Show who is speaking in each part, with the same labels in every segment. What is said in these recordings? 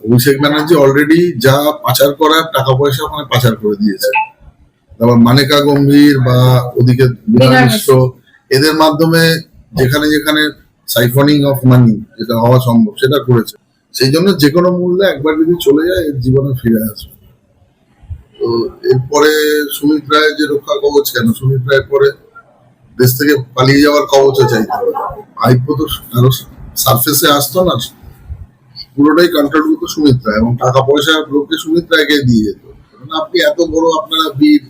Speaker 1: Abhishek Banerjee already যা পাচার করার টাকা পয়সা ওখানে পাচার করে দিয়েছে। তারপর মানেকা গম্ভীর বা ওদিকে বিনয় মিশ্র এদের মাধ্যমে যেখানে যেখানে সাইফনিং অফ মানি যেটা হওয়া সম্ভব সেটা করেছে। সেই জন্য যে কোনো মূল্যে একবার যদি চলে যায় এর জীবনে ফিরে আসবে। তো এরপরে সুমিত রায় যে রক্ষা কবচ, কেন সুমিত রায়ের পরে দেশ থেকে পালিয়ে যাওয়ার কবচও চাইতে হবে। ভাইপো তো আরো সারফেসে আসতো না, পুরোটাই কন্ট্রোল করতো সুমিত রায় এবং টাকা পয়সা লোককে সুমিত রায়কে দিয়ে যেত। আপনি এত বড় আপনারা বীর,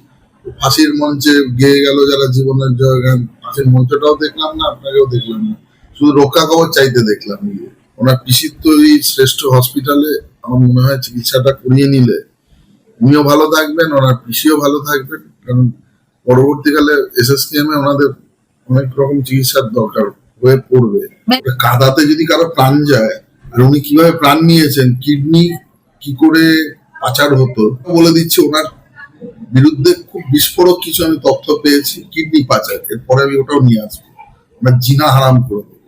Speaker 1: ফাঁসির মঞ্চে গেয়ে গেল যারা জীবনের জয়গান, ফাঁসির মঞ্চটাও দেখলাম না, আপনাকেও দেখলাম না, শুধু রক্ষা কবচ চাইতে দেখলাম। ওনার পিসির তৈরি শ্রেষ্ঠ হসপিটালে আমার মনে হয় চিকিৎসাটা করিয়ে নিলে উনিও ভালো থাকবেন, ওনার পিসিও ভালো থাকবেন, কারণ পরবর্তীকালে এসএসকেএম এ ওনাদের অনেক রকম চিকিৎসার দরকার হয়ে পড়বে। কাদাতে যদি কারো প্রাণ যায়, আর উনি কিভাবে প্রাণ নিয়েছেন, কিডনি কি করে পাচার হতো বলে দিচ্ছে। ওনার বিরুদ্ধে খুব বিস্ফোরক কিছু আমি তথ্য পেয়েছি, কিডনি পাচার। এরপরে আমি ওটাও নিয়ে আসবো, ওনার জিনা হারাম করে দেবো।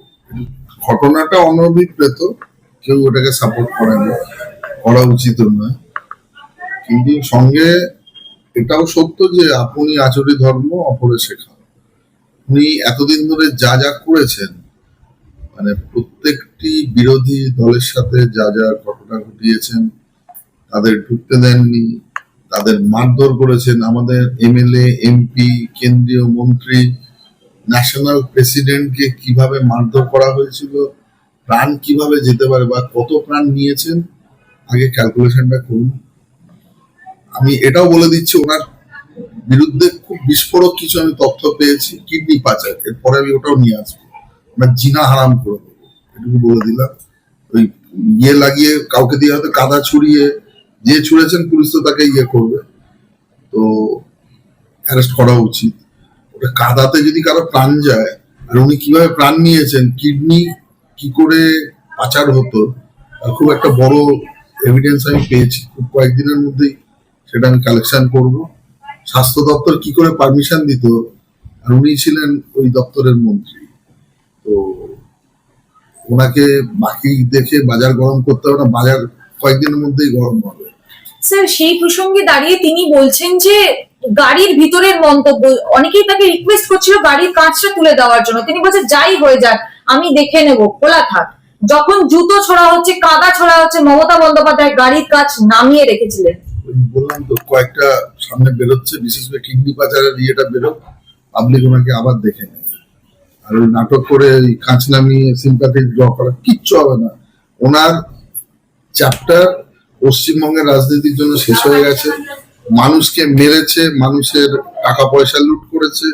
Speaker 1: ঘটনাটা অনভিপ্রেত, কেউ ওটাকে সাপোর্ট করে না, করা উচিত নয়। কিন্তু সঙ্গে এটাও সত্য যে আপনি আচরি ধর্ম অপরে শেখা। উনি এতদিন ধরে যা যা করেছেন, মানে প্রত্যেকটি বিরোধী দলের সাথে যা যা ঘটনা ঘটিয়েছেন, তাদের ঢুকতে দেননি, তাদের মারধর করেছেন, আমাদের এমএলএ এমপি কেন্দ্রীয় মন্ত্রী ন্যাশনাল প্রেসিডেন্টকে কিভাবে মারধর করা হয়েছিল, প্রাণ কিভাবে যেতে পারে বা কত প্রাণ নিয়েছেন আগে ক্যালকুলেশনটা করুন। আমি এটাও বলে দিচ্ছি, ওনার বিরুদ্ধে খুব বিস্ফোরক কিছু আমি তথ্য পেয়েছি, কিডনি পাচার। এরপরে আমি ওটাও নিয়ে আসবো, ওনার জিনা হারাম করে দেবো, এটুকু বলে দিলাম। ওই লাগিয়ে কাউকে দিয়ে হয়তো কাদা ছুড়িয়ে, যে ছুড়েছেন পুলিশ তো তাকে করবে, তো অ্যারেস্ট করা উচিত। ওটা কাদাতে যদি কারো প্রাণ যায়, আর উনি কিভাবে প্রাণ নিয়েছেন, কিডনি কি করে পাচার হতো, খুব একটা বড় এভিডেন্স আমি পেয়েছি। খুব কয়েকদিনের মধ্যেই সেটা আমি কালেকশন করব। স্বাস্থ্য দপ্তর কি করে পারমিশন দিত, আর উনি ছিলেন ওই দপ্তরের মন্ত্রী, তো ওনাকে বাকি দেখে বাজার গরম করতে হবে না, বাজার কয়েকদিনের মধ্যেই গরম হবে।
Speaker 2: স্যার সেই প্রসঙ্গে দাঁড়িয়ে তিনি বলছেন যে গাড়ির ভিতরের মন্তব্য, অনেকেই তাকে রিকোয়েস্ট করছিল গাড়ির কাঁচটা তুলে দেওয়ার জন্য, তিনি বলছেন যাই হয়ে যাক আমি দেখে নেব, খোলা থাক। যখন জুতো ছোড়া হচ্ছে, কাদা ছোড়া হচ্ছে, মমতা বন্দ্যোপাধ্যায় গাড়ির কাঁচ নামিয়ে রেখেছিলেন।
Speaker 1: বললাম তো কয়েকটা সামনে বেরোচ্ছে, বিশেষ করে কিডনি পাচারের ইয়েটা বেরো, পাবলিক ওনাকে আবার দেখে নেবে। আর ওই নাটক করে কাঁচ নামিয়ে সিম্পাথি ড্র করা কিচ্ছু হবে না। ওনার চ্যাপ্টার পশ্চিমবঙ্গের রাজনীতির জন্য শেষ হয়ে গেছে। মানুষকে মেরেছে, মানুষের টাকা পয়সা লুট করেছে,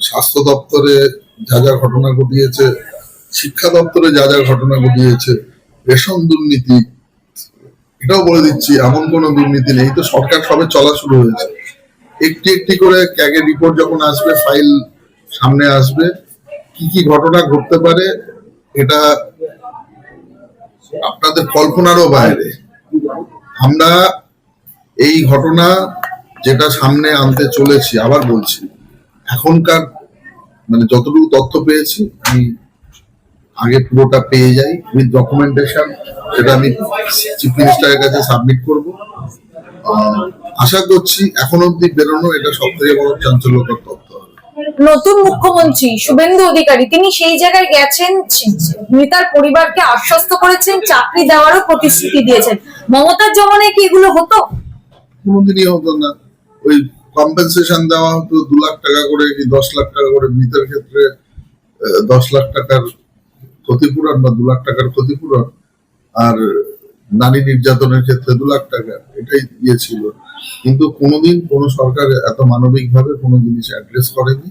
Speaker 1: স্বাস্থ্য দপ্তরে যা যা ঘটনা ঘটিয়েছে, শিক্ষা দপ্তরে যা যা ঘটনা ঘটিয়েছে, রেশন দুর্নীতি, এটাও বলে দিচ্ছি এমন কোনো দুর্নীতি নেই। তো সরকার সবে চলা শুরু হয়েছে, একটি একটি করে ক্যাগের রিপোর্ট যখন আসবে, ফাইল সামনে আসবে, কি কি ঘটনা ঘটতে পারে এটা আপনাদের কল্পনারও বাইরে। আমরা এই ঘটনা যেটা সামনে আনতে চলেছি, আবার বলছি, এখনকার মানে যতটুকু তথ্য পেয়েছি, আমি আগে পুরোটা পেয়ে যাই উইথ ডকুমেন্টেশন, সেটা আমি চিফ মিনিস্টারের কাছে সাবমিট করব। আশা করছি এখন অব্দি বেরোনো এটা সব থেকে বড় চাঞ্চল্যকর তথ্য।
Speaker 2: নতুন মুখ্যমন্ত্রী শুভেন্দু অধিকারী তিনি সেই জায়গায় গেছেন, মৃতার পরিবারকে আশ্বস্ত করেছেন, চাকরি দেওয়ারও প্রতিশ্রুতি দিয়েছেন। মমতার জমানায় কি এগুলো হতো?
Speaker 1: কোনোদিনই হতো না। ওই কম্পেনসেশন দেওয়া হতো 2 লাখ টাকা করে কি 10 লাখ টাকা করে, মৃতের ক্ষেত্রে 10 লাখ টাকার ক্ষতিপূরণ বা 2 লাখ টাকার ক্ষতিপূরণ, আর নারী নির্যাতনের ক্ষেত্রে 2 লাখ টাকা, এটাই দিয়েছিল। কিন্তু কোনোদিন কোনো সরকার এত মানবিক ভাবে কোনো জিনিস অ্যাড্রেস করেনি।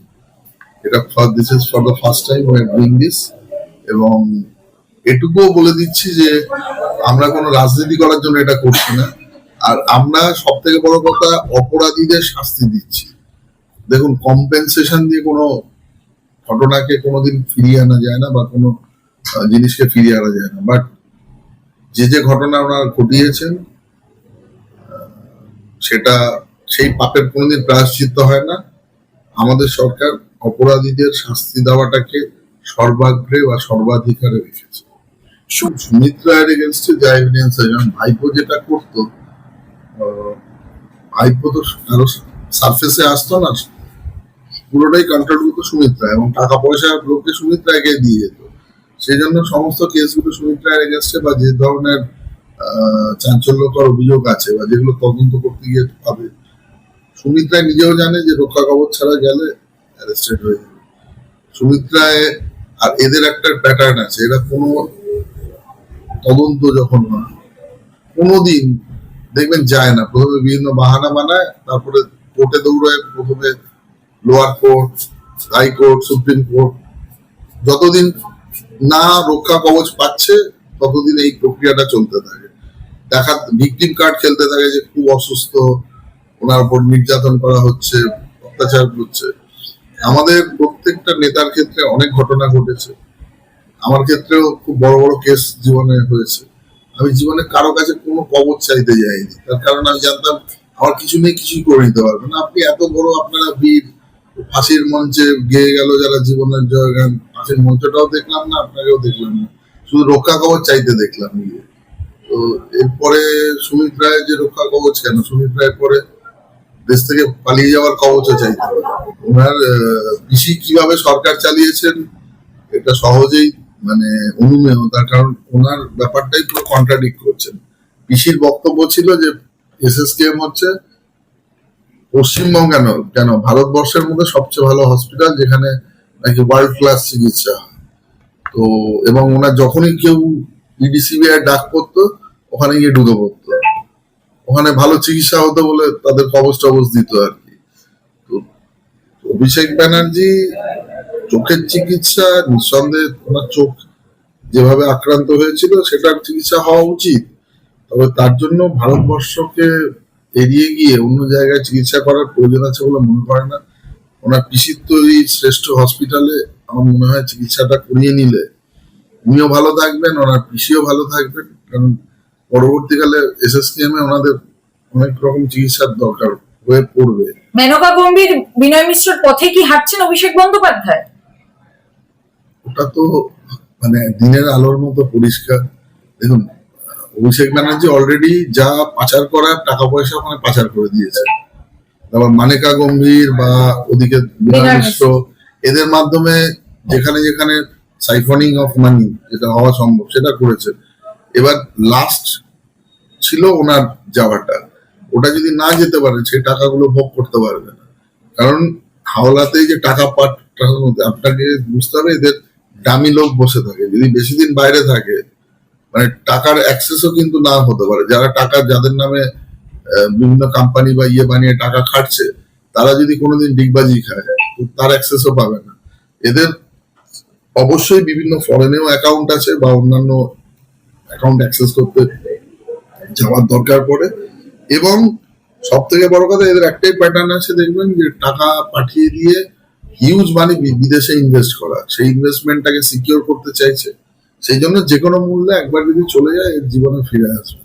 Speaker 1: এটা this is for the first time we are doing this. এবং এটুকুও বলে দিচ্ছি যে আমরা কোনো রাজনীতি করার জন্য এটা করছি না, আর আমরা সব থেকে বড় কথা অপরাধীদের শাস্তি দিচ্ছি। দেখুন, কম্পেনসেশন দিয়ে কোনো ঘটনাকে কোনোদিন ফিরিয়ে আনা যায় না বা কোনো জিনিসকে ফিরিয়ে আনা যায় না, বাট যে যে ঘটনা ওনারা ঘটিয়েছেন সেটা, সেই পাপের কোনোদিন প্রায়শ্চিত্ত হয় না। আমাদের সরকার অপরাধীদের শাস্তি দেওয়াটাকে সর্বাগ্রে বা সর্বাধিকারে রেখেছে। সুমিত্রার এগেনস্টে যা এভিডেন্স আছে, যেমন ভাইপো যেটা করতো, ভাইপো তো কারো সারফেসে আসতো না, পুরোটাই কন্ট্রোল করতো সুমিত্রা, এবং টাকা পয়সা লোককে সুমিত্রাকে দিয়ে যেত। সেই জন্য সমস্ত কেসগুলো সুমিত্রার এগেনস্টে বা যে ধরনের চাঞ্চল্যকর অভিযোগ আছে বা যেগুলো তদন্ত করতে গিয়ে পাবে, সুমিত্রা নিজেও জানে যে রক্ষা কবচ ছাড়া গেলে অ্যারেস্টেড হয়ে যাবে। সুমিত্রায় আর এদের একটা প্যাটার্ন আছে, এরা কোনো তদন্ত যখন হয় কোনোদিন দেখবেন যায় না, প্রথমে বিভিন্ন বাহানা বানায়, তারপরে কোর্টে দৌড়ায়, প্রথমে lower court, high court, supreme court. যতদিন না রক্ষা কবচ পাচ্ছে ততদিন এই প্রক্রিয়াটা চলতে থাকে, ভিকটিম কার্ড খেলতে থাকে যে খুব অসুস্থ, ওনার উপর নির্যাতন করা হচ্ছে, অত্যাচার হচ্ছে। আমাদের প্রত্যেকটা নেতার ক্ষেত্রে অনেক ঘটনা ঘটেছে, আমার ক্ষেত্রেও খুব বড় বড় কেস জীবনে হয়েছে। আমি জীবনে কারো কাছে কোনো কবচ চাইতে যাইনি, তার কারণ আমি জানতাম আমার কিছু নেই, কিছুই করে দিতে পারবেন না। আপনি এত বড়, আপনারা বীর, ফাঁসির মঞ্চে গেয়ে গেল যারা জীবনের জয়গান, ফাঁসির মঞ্চটাও দেখলাম না, আপনাকেও দেখলাম না, শুধু রক্ষা কবচ চাইতে দেখলাম গিয়ে। তো এরপরে সুমিত রায় যে রক্ষা কবচ, কেন সুমিত রায়ের পরে দেশ থেকে পালিয়ে যাওয়ার কবচও চাইতে পারে। ওনার পিসি কিভাবে সরকার চালিয়েছেন এটা সহজেই মানে অনুমেয়, তার কারণ ওনার ব্যাপারটাই পুরো কন্ট্রাডিক্ট করছেন। পিসির বক্তব্য ছিল যে এসএসকেএম হচ্ছে পশ্চিমবঙ্গ কেন ভারতবর্ষের মধ্যে সবচেয়ে ভালো হসপিটাল, যেখানে নাকি ওয়ার্ল্ড ক্লাস চিকিৎসা হয়। তো এবং ওনার যখনই কেউ ইডিসিবিআই ডাক করতো ওখানে গিয়ে ঢুকে পড়তো, ওখানে ভালো চিকিৎসা হতো বলে তাদের কবচ টবচ দিত আর কি। তো অভিষেক ব্যানার্জি চোখের চিকিৎসা, নিঃসন্দেহে ওনার চোখ যেভাবে আক্রান্ত হয়েছিল সেটার চিকিৎসা হওয়া উচিত, তবে তার জন্য ভারতবর্ষকে এড়িয়ে গিয়ে অন্য জায়গায় চিকিৎসা করার প্রয়োজন আছে বলে মনে করে না। ওনার পিসির তৈরি শ্রেষ্ঠ হসপিটালে আমার মনে হয় চিকিৎসাটা করিয়ে নিলে উনিও ভালো থাকবেন, ওনার পিসিও ভালো থাকবেন, কারণ পরবর্তীকালে এসএসকেএম এ ওনাদের অনেক রকম চিকিৎসার দরকার হয়ে পড়বে।
Speaker 2: মেনকা গম্ভীর, বিনয় মিশ্রর পথে কি হাঁটছেন অভিষেক বন্দ্যোপাধ্যায়?
Speaker 1: ওটা তো মানে দিনের আলোর মতো পরিষ্কার। দেখুন, অভিষেক ব্যানার্জি অলরেডি যা পাচার করার টাকা পয়সা ওখানে পাচার করে দিয়েছে। তারপর মানেকা গম্ভীর বা ওদিকে বিনয় মিশ্র, এদের মাধ্যমে যেখানে যেখানে সাইফনিং অফ মানি যেটা হওয়া সম্ভব সেটা করেছে। এবার লাস্ট ছিল ওনার যাওয়াটা, ওটা যদি না যেতে পারে সেই টাকাগুলো ভোগ করতে পারবে না, কারণ হাওলাতে যে টাকা টাকার মধ্যে আপনাকে বুঝতে হবে এদের দামি লোক বসে থাকে, যদি বেশি দিন বাইরে থাকে মানে টাকার অ্যাক্সেসও কিন্তু না হতে পারে। যারা টাকা, যাদের নামে বিভিন্ন কোম্পানি বা ইয়ে বানিয়ে টাকা খাটছে, তারা যদি কোনোদিন ডিগবাজি খায় তার অ্যাক্সেসও পাবে না। এদের অবশ্যই বিভিন্ন ফরেনেও অ্যাকাউন্ট আছে বা অন্যান্য অ্যাকাউন্ট অ্যাক্সেস করতে যাওয়ার দরকার পড়ে। এবং সব থেকে বড় কথা, এদের একটাই প্যাটার্ন আছে, দেখবেন যে টাকা পাঠিয়ে দিয়ে হিউজ মানি বিদেশে ইনভেস্ট করা, সেই ইনভেস্টমেন্টটাকে সিকিউর করতে চাইছে। সেই জন্য যে কোনো মূল্যে একবার যদি চলে যায় এর জীবনে ফিরে আসবে।